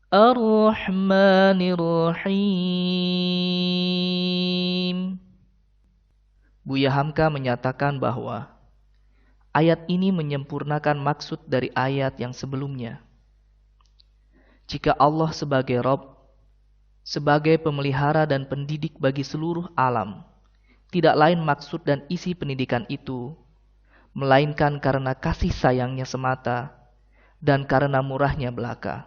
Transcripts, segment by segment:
Ar-Rahmanir-Rahim. Buya Hamka menyatakan bahwa ayat ini menyempurnakan maksud dari ayat yang sebelumnya. Jika Allah sebagai Rabb, sebagai pemelihara dan pendidik bagi seluruh alam, tidak lain maksud dan isi pendidikan itu, melainkan karena kasih sayangnya semata dan karena murahnya belaka.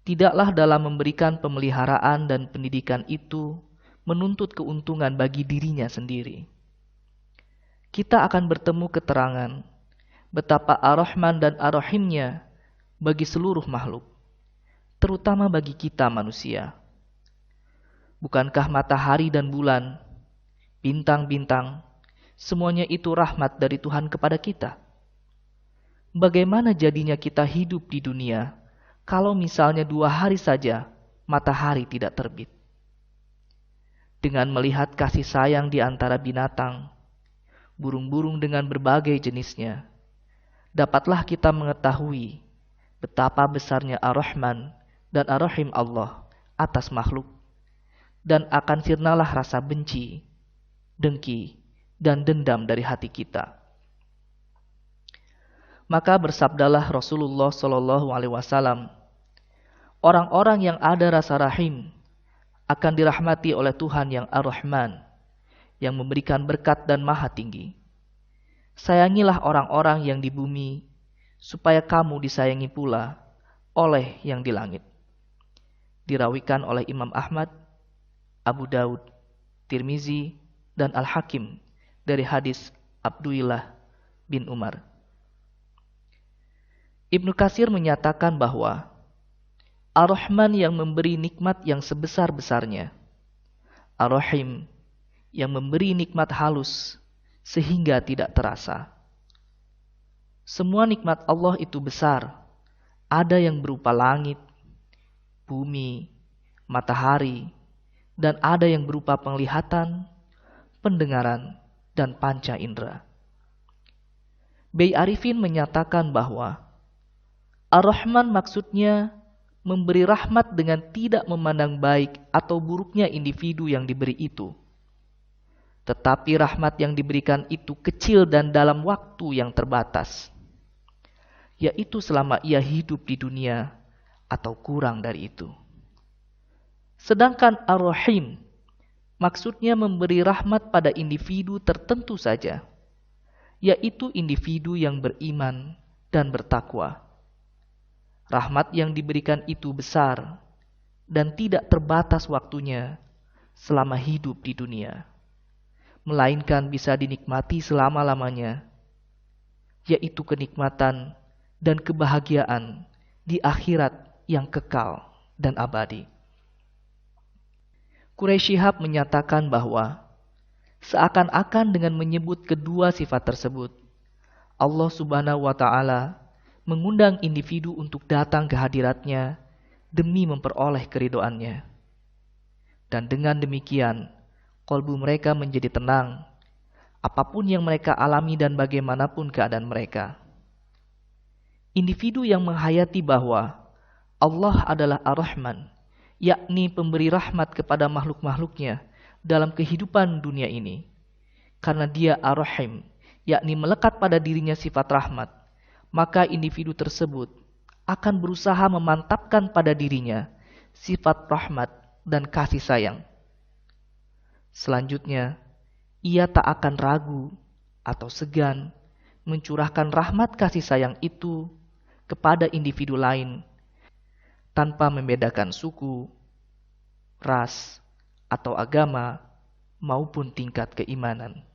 Tidaklah dalam memberikan pemeliharaan dan pendidikan itu menuntut keuntungan bagi dirinya sendiri. Kita akan bertemu keterangan betapa Ar-Rahman dan Ar-Rahimnya bagi seluruh makhluk, terutama bagi kita manusia. Bukankah matahari dan bulan, bintang-bintang, semuanya itu rahmat dari Tuhan kepada kita? Bagaimana jadinya kita hidup di dunia kalau misalnya 2 hari saja matahari tidak terbit? Dengan melihat kasih sayang di antara binatang, burung-burung dengan berbagai jenisnya, dapatlah kita mengetahui betapa besarnya Ar-Rahman dan Ar-Rahim Allah atas makhluk, dan akan sirnalah rasa benci, dengki, dan dendam dari hati kita. Maka bersabdalah Rasulullah SAW, orang-orang yang ada rasa rahim akan dirahmati oleh Tuhan yang Ar-Rahman, yang memberikan berkat dan maha tinggi. Sayangilah orang-orang yang di bumi, supaya kamu disayangi pula oleh yang di langit. Dirawikan oleh Imam Ahmad, Abu Daud, Tirmizi, dan Al-Hakim dari hadis Abdullah bin Umar. Ibnu Katsir menyatakan bahwa Ar-Rahman yang memberi nikmat yang sebesar-besarnya, Ar-Rahim yang memberi nikmat halus sehingga tidak terasa. Semua nikmat Allah itu besar, ada yang berupa langit, bumi, matahari, dan ada yang berupa penglihatan, pendengaran, dan panca indera. Bei Arifin menyatakan bahwa Ar-Rahman maksudnya memberi rahmat dengan tidak memandang baik atau buruknya individu yang diberi itu. Tetapi rahmat yang diberikan itu kecil dan dalam waktu yang terbatas, yaitu selama ia hidup di dunia atau kurang dari itu. Sedangkan Ar-Rahim maksudnya memberi rahmat pada individu tertentu saja, yaitu individu yang beriman dan bertakwa. Rahmat yang diberikan itu besar dan tidak terbatas waktunya selama hidup di dunia, melainkan bisa dinikmati selama-lamanya, yaitu kenikmatan dan kebahagiaan di akhirat yang kekal dan abadi. Quraisy Shihab menyatakan bahwa seakan-akan dengan menyebut kedua sifat tersebut, Allah Subhanahu wa Ta'ala mengundang individu untuk datang ke hadiratnya demi memperoleh keridhoannya. Dan dengan demikian, kalbu mereka menjadi tenang, apapun yang mereka alami dan bagaimanapun keadaan mereka. Individu yang menghayati bahwa Allah adalah Ar-Rahman, yakni pemberi rahmat kepada makhluk-makhluknya dalam kehidupan dunia ini. Karena dia Ar-Rahim, yakni melekat pada dirinya sifat rahmat, maka individu tersebut akan berusaha memantapkan pada dirinya sifat rahmat dan kasih sayang. Selanjutnya, ia tak akan ragu atau segan mencurahkan rahmat kasih sayang itu kepada individu lain tanpa membedakan suku, ras, atau agama maupun tingkat keimanan.